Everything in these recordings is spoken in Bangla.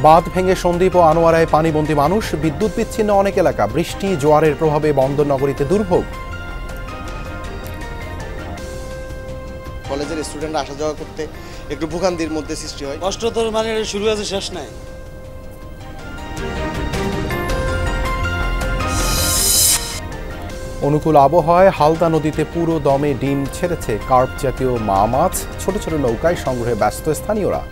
বাঁধ ভেঙে সন্দ্বীপ ও আনোয়ারায় পানিবন্দী মানুষ, বিদ্যুৎ বিচ্ছিন্ন অনেক এলাকা, বৃষ্টি জোয়ারের প্রভাবে বন্দরনগরীতে দুর্ভোগ। কলেজের স্টুডেন্টরা আসা যাওয়া করতে একটু ভোগান্তির মধ্যে সৃষ্টি হয়। কষ্টতর মানে শুরু আছে, শেষ নাই। অনুকূল আবহাওয়ায় হালদা নদীতে পুরো দমে ডিম ছেড়েছে কার্প জাতীয় মা মাছ, ছোট ছোট নৌকায় সংগ্রহে ব্যস্ত স্থানীয়রা।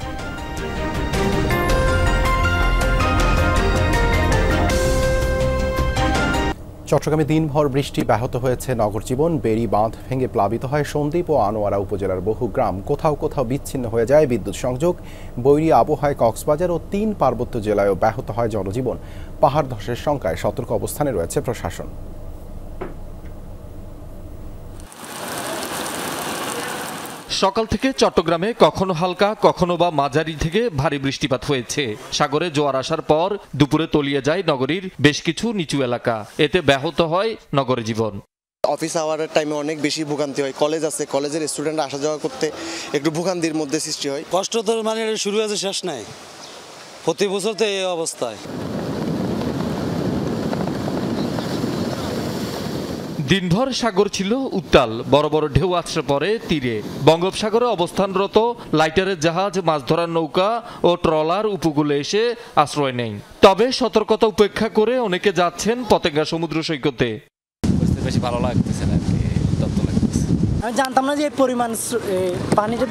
চট্টগ্রামে দিনভর বৃষ্টি ব্যাহত হয়েছে নগর জীবন। বেড়ি বাঁধ ভেঙে প্লাবিত হয় সন্দ্বীপ ও আনোয়ারা উপজেলার বহু গ্রাম, কোথাও কোথাও বিচ্ছিন্ন হয়ে যায় বিদ্যুৎ সংযোগ। বৈরী আবহাওয়ায় কক্সবাজার ও 3 পার্বত্য জেলায়ও ব্যাহত হয় জনজীবন। পাহাড় ধসের শঙ্কায় সতর্ক অবস্থানে রয়েছে প্রশাসন। সকাল থেকে চট্টগ্রামে কখনো হালকা কখনো বা মাঝারি থেকে ভারী বৃষ্টিপাত হয়েছে। সাগরে জোয়ার আসার পর দুপুরে তলিয়ে যায় নগরীর বেশ কিছু নিচু এলাকা, এতে ব্যাহত হয় নগর জীবন। অফিস আওয়ারের টাইমে অনেক বেশি ভোগান্তি হয়। কলেজ আছে, কলেজের স্টুডেন্টরা আসা যাওয়া করতে একটু ভোগান্তির মধ্যে সৃষ্টি হয়। কষ্টতর মানে শুরু আছে, শেষ নাই। প্রতি বছর তো এই অবস্থায়। দিনভর সাগর ছিল উত্তাল, বড় বড় ঢেউ আছড়ে পড়ে তীরে। বঙ্গোপসাগরে অবস্থানরত লাইটারের জাহাজ, মাছ ধরার নৌকা ও ট্রলার উপকূলে এসে আশ্রয় নেয়। তবে সতর্কতা উপেক্ষা করে অনেকে যাচ্ছেন পতেঙ্গা সমুদ্র সৈকতে। বেশি ভালো লাগতেছে না, আমি জানতাম না যে এই পরিমাণ পানির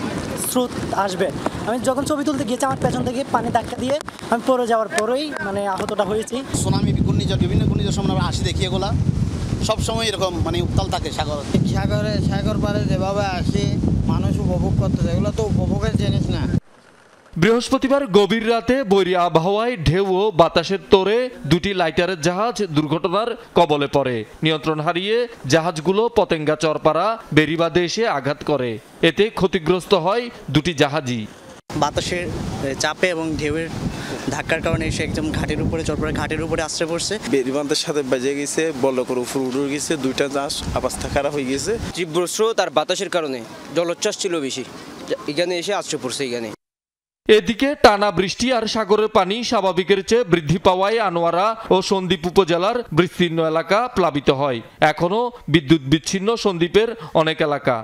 স্রোত আসবে। আমি যখন ছবি তুলতে গিয়েছি, আমার পেছন থেকে পানি ধাক্কা দিয়ে আমি পড়ে যাওয়ার পরেই মানে আহতটা হয়েছি। সুনামি, ঘূর্ণিঝড়, বিভিন্ন ঘূর্ণিঝড় সময় আমরা আসি দেখি, এগুলা সবসময় এরকম মানে উত্তাল থাকে। সাগর পাড়ে যেভাবে আসি মানুষ উপভোগ করতে যায়, এগুলো তো উপভোগের জিনিস না। বৃহস্পতিবার গভীর রাতে বৈরী আবহাওয়ায় ঢেউ ও বাতাসের তোড়ে দুটি লাইটারের জাহাজ দুর্ঘটনার কবলে পড়ে। নিয়ন্ত্রণ হারিয়ে জাহাজগুলো পতেঙ্গা চরপাড়া বেড়িবাঁধে এসে আঘাত করে। এতে ক্ষতিগ্রস্ত হয় দুটি জাহাজই। বাতাসের চাপে এবং ঢেউয়ের ধাক্কার কারণে এসে একদম ঘাটের উপরে, চরপাড়া ঘাটের উপরে আশ্রয় পড়ছে। বেড়িবাঁধের সাথে বেজে গেছে, বল্লকর উপর উড়ে গেছে, দুইটা জাহাজ অবস্থা খারাপ হয়ে গেছে। তীব্র স্রোত আর বাতাসের কারণে জলোচ্ছ্বাস ছিল বেশি, এখানে এসে আশ্রয় পড়ছে। এখানে এদিকে টানা বৃষ্টি আর সাগরের পানি স্বাভাবিকের চেয়ে বৃদ্ধি পাওয়ায় আনোয়ারা ও সন্দ্বীপ উপজেলার বিস্তীর্ণ এলাকা প্লাবিত হয়। এখনো বিদ্যুৎ বিচ্ছিন্ন সন্দ্বীপের অনেক এলাকা।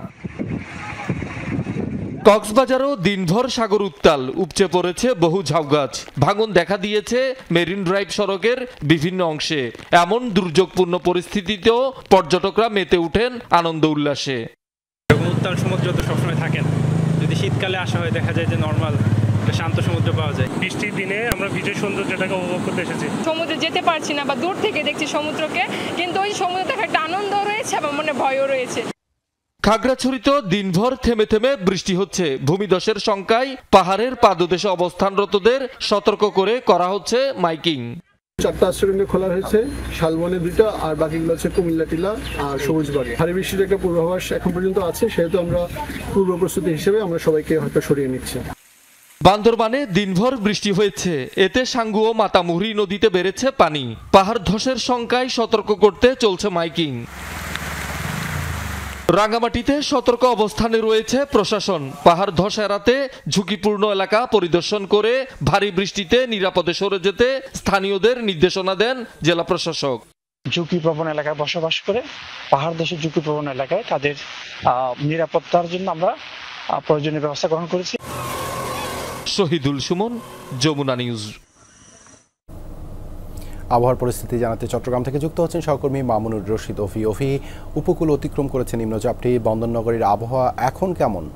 কক্সবাজারও দিনভর সাগর উত্তাল, উপচে পড়েছে বহু ঝাউগাছ। ভাঙন দেখা দিয়েছে মেরিন ড্রাইভ সড়কের বিভিন্ন অংশে। এমন দুর্যোগপূর্ণ পরিস্থিতিতেও পর্যটকরা মেতে উঠেন আনন্দ উল্লাসে। উত্তাল সমুদ্র তো সবসময় থাকে না, যদি শীতকালে আসা হয় দেখা যায় যে নর্মাল শান্ত সমুদ্র পাওয়া যায়। বৃষ্টির দিনে আমরা ভিডিও সৌন্দর্যটাকে উপভোগ করতে এসেছি। সমুদ্রে যেতে পারছি না বা দূর থেকে দেখছি সমুদ্রকে, কিন্তু ওই সমুদ্র দেখার একটা আনন্দ রয়েছে, আমার মনে ভয়ও রয়েছে। খাগড়াছড়িতে দিনভর থেমে থেমে বৃষ্টি হচ্ছে। ভূমিধসের শঙ্কায় পাহাড়ের পাদদেশে অবস্থানরতদের সতর্ক করে করা হচ্ছে মাইকিং। 4টা আশ্রয়কেন্দ্র খোলা হয়েছে, শালবনে 2টা, আর বাকিগুলো হচ্ছে কুমিল্লা টিলা আর সবুজবাগে। ভারী বৃষ্টির একটা পূর্বাভাস এখন পর্যন্ত আছে, সেহেতু আমরা পূর্ব প্রস্তুতি হিসেবে আমরা সবাইকে হয়তো সরিয়ে নিচ্ছি। বান্দরবানে দিনভর বৃষ্টি হয়েছে, এতে সাঙ্গু ও মাতামুহুরী নদীতে বেড়েছে পানি। পাহাড় ধসের শঙ্কায় সতর্ক করতে চলছে মাইকিং। রাঙ্গামাটিতে সতর্ক অবস্থানে রয়েছে প্রশাসন। পাহাড় ধস এড়াতে ঝুঁকিপূর্ণ এলাকা পরিদর্শন করে ভারী বৃষ্টিতে নিরাপদে সরে যেতে স্থানীয়দের নির্দেশনা দেন জেলা প্রশাসক। ঝুঁকিপ্রবণ এলাকায় বসবাস করে পাহাড় ধসের ঝুঁকিপ্রবণ এলাকায় তাদের নিরাপত্তার জন্য আমরা প্রয়োজনীয় ব্যবস্থা গ্রহণ করেছি। শহীদুল সুমন, যমুনা নিউজ। আবহাওয়ার পরিস্থিতি জানাতে চট্টগ্রাম থেকে যুক্ত হচ্ছেন সহকর্মী মামুনুর রশিদ অফি। উপকূল অতিক্রম করেছে নিম্নচাপটি, বন্দরনগরীর আবহাওয়া এখন কেমন?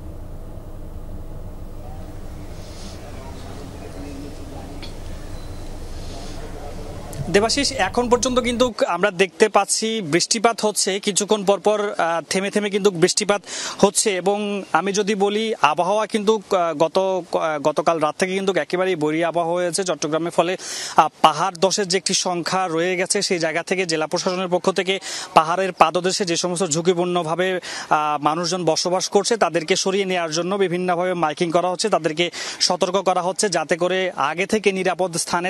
দেবাশিস, এখন পর্যন্ত কিন্তু আমরা দেখতে পাচ্ছি বৃষ্টিপাত হচ্ছে, কিছুক্ষণ পরপর থেমে থেমে কিন্তু বৃষ্টিপাত হচ্ছে। এবং আমি যদি বলি আবহাওয়া কিন্তু গতকাল রাত থেকে কিন্তু একেবারেই বৈরী আবহাওয়া হয়েছে চট্টগ্রামের। ফলে পাহাড় ধসের যে একটি সংখ্যা রয়ে গেছে, সেই জায়গা থেকে জেলা প্রশাসনের পক্ষ থেকে পাহাড়ের পাদদেশে যে সমস্ত ঝুঁকিপূর্ণভাবে মানুষজন বসবাস করছে তাদেরকে সরিয়ে নেওয়ার জন্য বিভিন্নভাবে মাইকিং করা হচ্ছে, তাদেরকে সতর্ক করা হচ্ছে যাতে করে আগে থেকে নিরাপদ স্থানে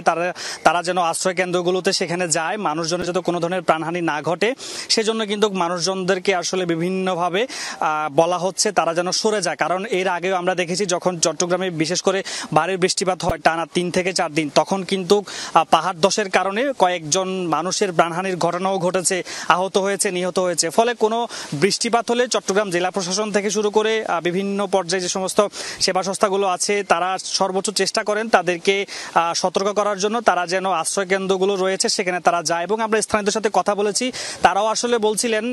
তারা যেন আশ্রয় কেন্দ্রগুলো জায়গাগুলোতে সেখানে যায় মানুষজনের যাতে কোনো ধরনের প্রাণহানি না ঘটে সেজন্য কিন্তু মানুষজনদেরকে আসলে বিভিন্নভাবে বলা হচ্ছে তারা যেন সরে যায়। কারণ এর আগেও আমরা দেখেছি যখন চট্টগ্রামে বিশেষ করে ভারী বৃষ্টিপাত হয় টানা 3 থেকে 4 দিন, তখন কিন্তু পাহাড় ধসের কারণে কয়েকজন মানুষের প্রাণহানির ঘটনাও ঘটেছে, আহত হয়েছে, নিহত হয়েছে। ফলে কোনো বৃষ্টিপাত হলে চট্টগ্রাম জেলা প্রশাসন থেকে শুরু করে বিভিন্ন পর্যায়ে যে সমস্ত সেবা সংস্থাগুলো আছে তারা সর্বোচ্চ চেষ্টা করেন তাদেরকে সতর্ক করার জন্য, তারা যেন আশ্রয় কেন্দ্রগুলো রয়েছে সেখানে তারা যায়। এবং আমরা স্থানীয়দের সাথে কথা বলেছি, তারাও আসলে বলছিলেন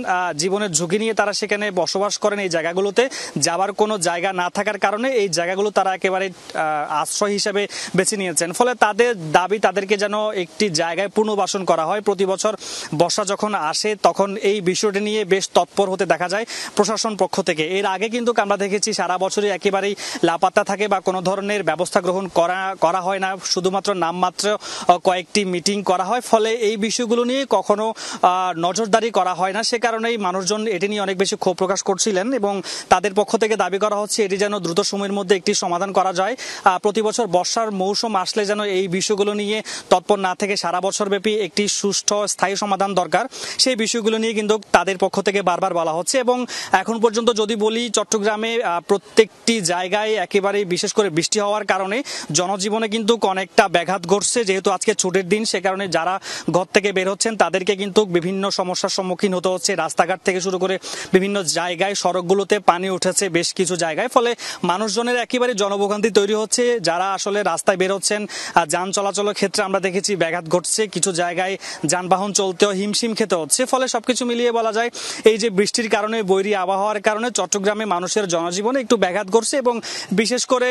জীবনের ঝুঁকি নিয়ে তারা সেখানে বসবাস করেন। এই জায়গাগুলোতে যাবার কোনো জায়গা না থাকার কারণে এই জায়গাগুলো তারা একেবারে আশ্রয় হিসেবে বেছে নিয়েছেন। ফলে তাদের দাবি তাদেরকে যেন একটি জায়গায় পুনর্বাসন করা হয়। প্রতি বছর বর্ষা যখন আসে তখন এই বিষয়টি নিয়ে বেশ তৎপর হতে দেখা যায় প্রশাসন পক্ষ থেকে। এর আগে কিন্তু আমরা দেখেছি সারা বছরই একেবারেই লাপাত্তা থাকে বা কোনো ধরনের ব্যবস্থা গ্রহণ করা হয় না, শুধুমাত্র নামমাত্র কয়েকটি মিটিং করা হয়। ফলে এই বিষয়গুলো নিয়ে কখনো নজরদারি করা হয় না। সে কারণেই মানুষজন এটি নিয়ে অনেক বেশি ক্ষোভ প্রকাশ করছিলেন এবং তাদের পক্ষ থেকে দাবি করা হচ্ছে এটি যেন দ্রুত সময়ের মধ্যে একটি সমাধান করা যায়। প্রতি বছর বর্ষার মৌসুম আসলে যেন এই বিষয়গুলো নিয়ে তৎপর না থেকে সারা বছর ব্যাপী একটি সুষ্ঠু স্থায়ী সমাধান দরকার, সেই বিষয়গুলো নিয়ে কিন্তু তাদের পক্ষ থেকে বারবার বলা হচ্ছে। এবং এখন পর্যন্ত যদি বলি চট্টগ্রামে প্রত্যেকটি জায়গায় একেবারে বিশেষ করে বৃষ্টি হওয়ার কারণে জনজীবনে কিন্তু অনেকটা ব্যাঘাত ঘটছে। যেহেতু আজকে ছুটির দিন সে কারণে যারা ঘর থেকে বের হচ্ছেন তাদেরকে কিন্তু বিভিন্ন সমস্যার সম্মুখীন হতে হচ্ছে। রাস্তাঘাট থেকে শুরু করে বিভিন্ন জায়গায় সড়কগুলোতে পানি উঠেছে বেশ কিছু জায়গায়। ফলে মানুষজনের একেবারে জনভোগান্তি তৈরি হচ্ছে। যারা আসলে রাস্তায় বের হচ্ছেন যান চলাচলের ক্ষেত্রে আমরা দেখেছি ব্যাঘাত ঘটছে, কিছু জায়গায় যানবাহন চলতেও হিমশিম খেতে হচ্ছে। ফলে সবকিছু মিলিয়ে বলা যায় এই যে বৃষ্টির কারণে বৈরী আবহাওয়ার কারণে চট্টগ্রামে মানুষের জনজীবনে একটু ব্যাঘাত ঘটছে এবং বিশেষ করে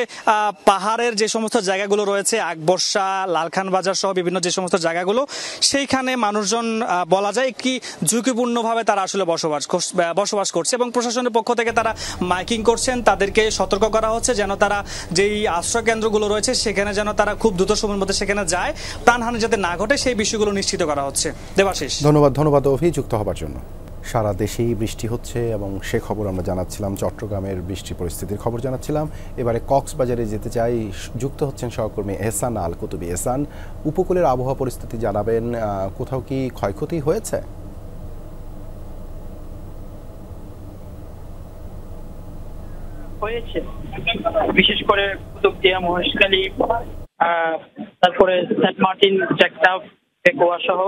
পাহাড়ের যে সমস্ত জায়গাগুলো রয়েছে আকবর্ষা, লালখান বাজার সহ বিভিন্ন যে সমস্ত জায়গাগুলো সেইখানে মানুষজন বলা যায় কি ঝুঁকিপূর্ণভাবে তারা আসলে বসবাস করছে এবং প্রশাসনের পক্ষ থেকে তারা মাইকিং করছেন, তাদেরকে সতর্ক করা হচ্ছে যেন তারা যেই আশ্রয় কেন্দ্রগুলো রয়েছে সেখানে যেন তারা খুব দ্রুত সময়ের মধ্যে সেখানে যায়, প্রাণহানি যাতে না ঘটে সেই বিষয়গুলো নিশ্চিত করা হচ্ছে। দেবাশিস, ধন্যবাদ অভি যুক্ত হবার জন্য। সারা দেশেই বৃষ্টি হচ্ছে এবং সে খবর আমরা জানাচ্ছিলাম, চট্টগ্রামের বৃষ্টি পরিস্থিতির খবর জানাচ্ছিলাম। এবারে কক্সবাজারে যেতে চাই, যুক্ত হচ্ছেন সহকর্মী এহসান আল কুতুবী। এহসান, উপকূলের আবহাওয়া পরিস্থিতি জানাবেন, কোথাও কি ক্ষয়ক্ষতি হয়েছে? বিশেষ করে কুতুবদিয়া, মহেশখালী, তারপরে সেন্ট মার্টিন, টেকনাফ, পেকুয়া সহ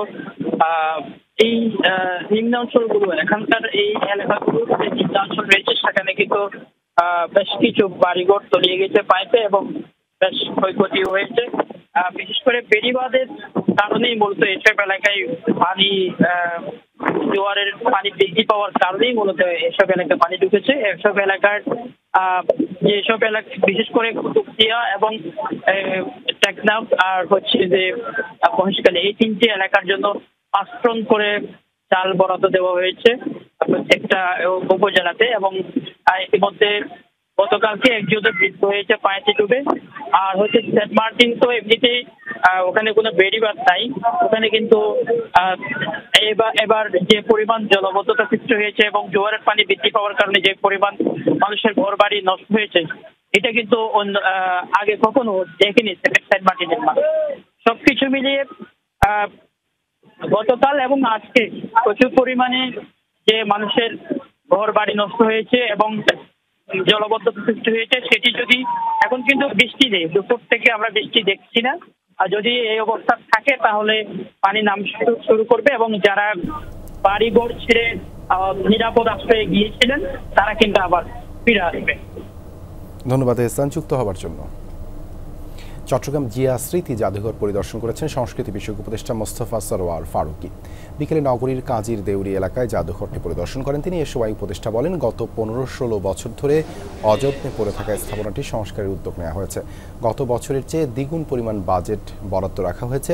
এই নিম্নাঞ্চলগুলো, এখানকার এই এলাকাগুলো যে নিম্নাঞ্চল রয়েছে সেখানে কিন্তু বেশ কিছু বাড়িঘর তলিয়ে গেছে পাইপে এবং বেশ ক্ষয়ক্ষতি হয়েছে। বিশেষ করে বেড়িবাঁধের কারণেই মূলত এসব এলাকায় পানি, জোয়ারের পানি বৃদ্ধি পাওয়ার কারণেই মূলত এসব এলাকায় পানি ঢুকেছে। এসব এলাকার যেসব এলাকা বিশেষ করে কুতুবদিয়া এবং টেকনাফ আর হচ্ছে যে মহেশখালী, এই 3টি এলাকার জন্য 5 টন করে চাল বরাদ্দ দেওয়া হয়েছে প্রত্যেকটা উপজেলাতে। এবং ইতিমধ্যে গতকালকে একজনের মৃত্যু হয়েছে পানিতে ডুবে। আর হচ্ছে সেন্ট মার্টিন তো এমনিতেই ওখানে কোনো বেড়িবাঁধ নাই, ওখানে কিন্তু এবার যে পরিমাণ জলবদ্ধতা সৃষ্টি হয়েছে এবং জোয়ারের পানি বৃদ্ধি পাওয়ার কারণে যে পরিমাণ মানুষের ঘর বাড়ি নষ্ট হয়েছে এটা কিন্তু আগে কখনো দেখেনি সেন্ট মার্টিনের মানুষ। সবকিছু মিলিয়ে গতকাল এবং আজকে প্রচুর পরিমাণে যে মানুষের ঘর বাড়ি নষ্ট হয়েছে এবং জলবদ্ধতা সৃষ্টি হয়েছে, সেটি যদি এখন কিন্তু বৃষ্টি নেই, দুপুর থেকে আমরা বৃষ্টি দেখছি না। আর যদি এই অবস্থা থাকে তাহলে পানি নাম শুরু করবে এবং যারা বাড়িঘর ছেড়ে নিরাপদ আশ্রয়ে গিয়েছিলেন তারা কিন্তু আবার ফিরে আসবে। ধন্যবাদ এহসান যুক্ত হবার জন্য। চট্টগ্রাম জিয়া স্মৃতি জাদুঘর পরিদর্শন করেছেন সংস্কৃতি বিষয়ক উপদেষ্টা মোস্তফা সরোয়ার ফারুকী। বিকেলে নগরীর কাজীর দেউরি এলাকায় জাদুঘরটি পরিদর্শন করেন তিনি। এ সময় উপদেষ্টা বলেন, গত 15-16 বছর ধরে অযত্নে পড়ে থাকা স্থাপনাটি সংস্কারের উদ্যোগ নেওয়া হয়েছে। গত বছরের চেয়ে দ্বিগুণ পরিমাণ বাজেট বরাদ্দ রাখা হয়েছে।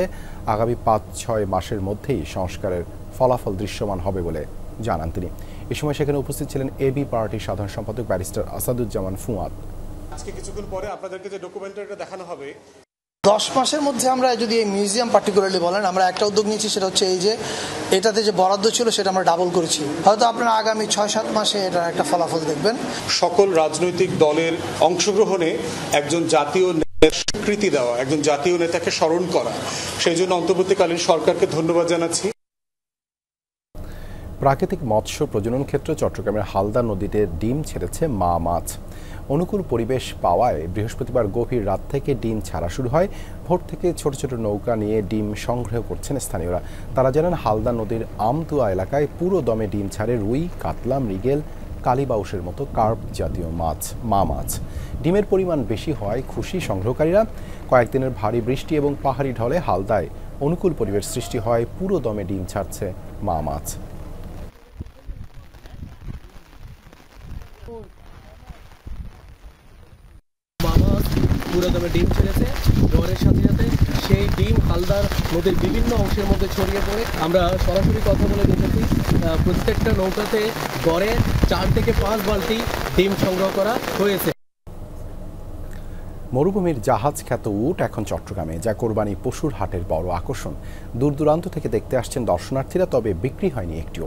আগামী 5-6 মাসের মধ্যেই সংস্কারের ফলাফল দৃশ্যমান হবে বলে জানান তিনি। এ সময় সেখানে উপস্থিত ছিলেন এবি পার্টির সাধারণ সম্পাদক ব্যারিস্টার আসাদুজ্জামান ফুয়াদ। আজকে কিছুক্ষণ পরে আপনাদেরকে যে ডকুমেন্টারিটা দেখানো হবে, 10 মাসের মধ্যে আমরা যদি এই মিউজিয়াম পার্টিকুলারলি বলেন, আমরা একটা উদ্যোগ নিয়েছি, সেটা হচ্ছে এই যে এটাতে যে বরাদ্দ ছিল সেটা আমরা ডাবল করেছি। হয়তো আপনারা আগামী 6-7 মাসে এটার একটা ফলাফল দেখবেন। সকল রাজনৈতিক দলের অংশগ্রহণে একজন জাতীয় স্বীকৃতি দেওয়া, একজন জাতীয় নেতাকে স্মরণ করা, সেই জন্য অন্তর্বর্তীকালীন সরকারকে ধন্যবাদ জানাচ্ছি। প্রাকৃতিক মৎস্য প্রজনন ক্ষেত্রে চট্টগ্রামের হালদা নদীতে ডিম ছেড়েছে মা মাছ। অনুকূল পরিবেশ পাওয়ায় বৃহস্পতিবার গভীর রাত থেকে ডিম ছাড়া শুরু হয়। ভোর থেকে ছোট ছোট নৌকা নিয়ে ডিম সংগ্রহ করছেন স্থানীয়রা। তারা জানান হালদা নদীর আমতুয়া এলাকায় পুরো দমে ডিম ছাড়ে রুই, কাতলা, মৃগেল, কালীবাউসের মতো কার্প জাতীয় মাছ, মা মাছ। ডিমের পরিমাণ বেশি হওয়ায় খুশি সংগ্রহকারীরা। কয়েকদিনের ভারী বৃষ্টি এবং পাহাড়ি ঢলে হালদায় অনুকূল পরিবেশ সৃষ্টি হয়, পুরো দমে ডিম ছাড়ছে মা মাছ। পুরো দমে ডিম ছেড়েছে। ঝড়ের সাথে সাথে সেই ডিম হালদার নদীর বিভিন্ন অংশের মধ্যে ছড়িয়ে পড়ে। আমরা সরাসরি কথা বলে দেখেছি প্রত্যেকটা নৌকাতে গড়ে 4 থেকে 5 বালতি ডিম সংগ্রহ করা হয়েছে। মরুভূমির জাহাজ খ্যাত উট এখন চট্টগ্রামে, যা কোরবানি পশুর হাটের বড় আকর্ষণ। দূর দূরান্ত থেকে দেখতে আসছেন দর্শনার্থীরা, তবে বিক্রি হয়নি একটিও।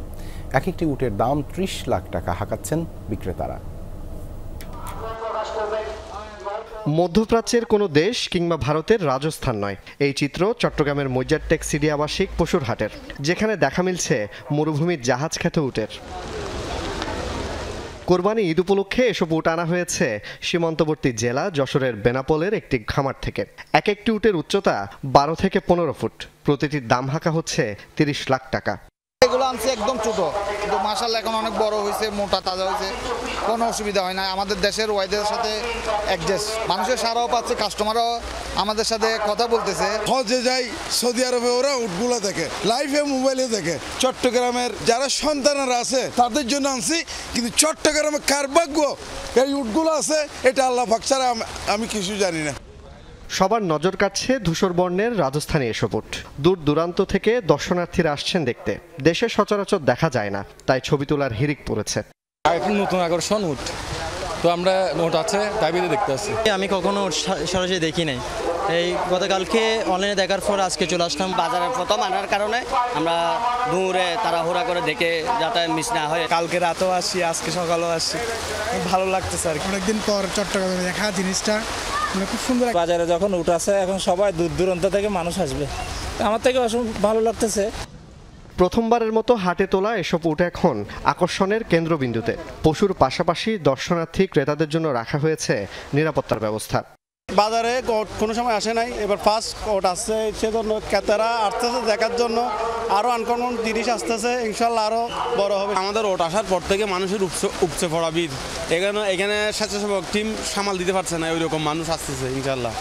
এক একটি উটের দাম 30 লাখ টাকা হাঁকাচ্ছেন বিক্রেতারা। মধ্যপ্রাচ্যের কোনো দেশ কিংবা ভারতের রাজস্থান নয়, এই চিত্র চট্টগ্রামের মজ্জারটেক সিডি আবাসিক পশুর হাটের, যেখানে দেখা মিলছে মরুভূমির জাহাজ খ্যাত উটের। কোরবানি ঈদ উপলক্ষে এসব উট আনা হয়েছে সীমান্তবর্তী জেলা যশোরের বেনাপোলের একটি খামার থেকে। এক একটি উটের উচ্চতা 12 থেকে 15 ফুট। প্রতিটির দাম হাঁকা হচ্ছে 30 লাখ টাকা। এগুলো আনছি একদম ছোট, কিন্তু মাশাআল্লাহ এখন অনেক বড় হয়েছে, মোটা তাজা হয়েছে, কোনো অসুবিধা হয় না। আমাদের দেশের ওয়েদারের সাথে অ্যাডজাস্ট, মানুষের সারাও পাচ্ছে, কাস্টমারও আমাদের সাথে কথা বলতেছে। হজে যাই সৌদি আরবে, ওরা উটগুলো দেখে লাইভে মোবাইলে দেখে। চট্টগ্রামের যারা সন্তানরা আছে তাদের জন্য আনছি, কিন্তু চট্টগ্রামে কার ভাগ্য এই উটগুলো আছে এটা আল্লাহ পাক ছাড়া আমি কিছু জানি না। সবার নজর কাটছে ধূসর বর্ণের রাজস্থানী এসব উট। দূর দূরান্ত থেকে দর্শনার্থীরা আসছেন দেখতে। দেশে সচরাচর দেখা যায় না, তাই ছবি তোলার হিড়িক পড়েছে। এখন নতুন আকর্ষণ উট, তো আমরা নোট আছে তাই দেখতে আসছি। আমি কখনো সরাসরি দেখি নাই, এই গতকালকে অনলাইনে দেখার পর আজকে চলে আসলাম। বাজারে প্রথম আনার কারণে আমরা দূরে তাড়াহুড়া করে দেখে যাতে মিস না হয়। কালকে রাতেও আসি, আজকে সকালেও আসি, ভালো লাগতেছে আর অনেকদিন পর চট্টগ্রামে দেখা জিনিসটা খুব সুন্দর। বাজারে যখন উট আছে এখন সবাই দূর দূরান্ত থেকে মানুষ আসবে, আমার থেকে ভালো লাগতেছে। প্রথমবারের মতো হাটে তোলা এসব উট এখন আকর্ষণের কেন্দ্রবিন্দুতে। পশুর পাশাপাশি দর্শনার্থী ক্রেতাদের জন্য রাখা হয়েছে নিরাপত্তার ব্যবস্থা। বাজারে কোনো সময় আসে নাই, এবার ফার্স্ট ওট আসছে, সেজন্য ক্রেতারা আসতেছে দেখার জন্য। আরও আনকমন জিনিস আসতেছে, ইনশাল্লাহ আরও বড় হবে। আমাদের ওট আসার পর থেকে মানুষের উপচে পড়া ভিড়, এখানে স্বেচ্ছাসেবক টিম সামাল দিতে পারছে না, ওই রকম মানুষ আসতেছে। ইনশাল্লাহ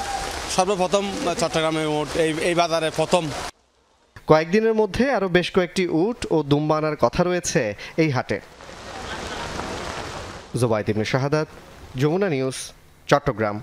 সর্বপ্রথম চট্টগ্রামে ওট এই বাজারে প্রথম। কয়েকদিনের মধ্যে আরও বেশ কয়েকটি উট ও দুম্বা আনার কথা রয়েছে এই হাটে। জোবায়েদ ইবনে শাহাদাত, যমুনা নিউজ, চট্টগ্রাম।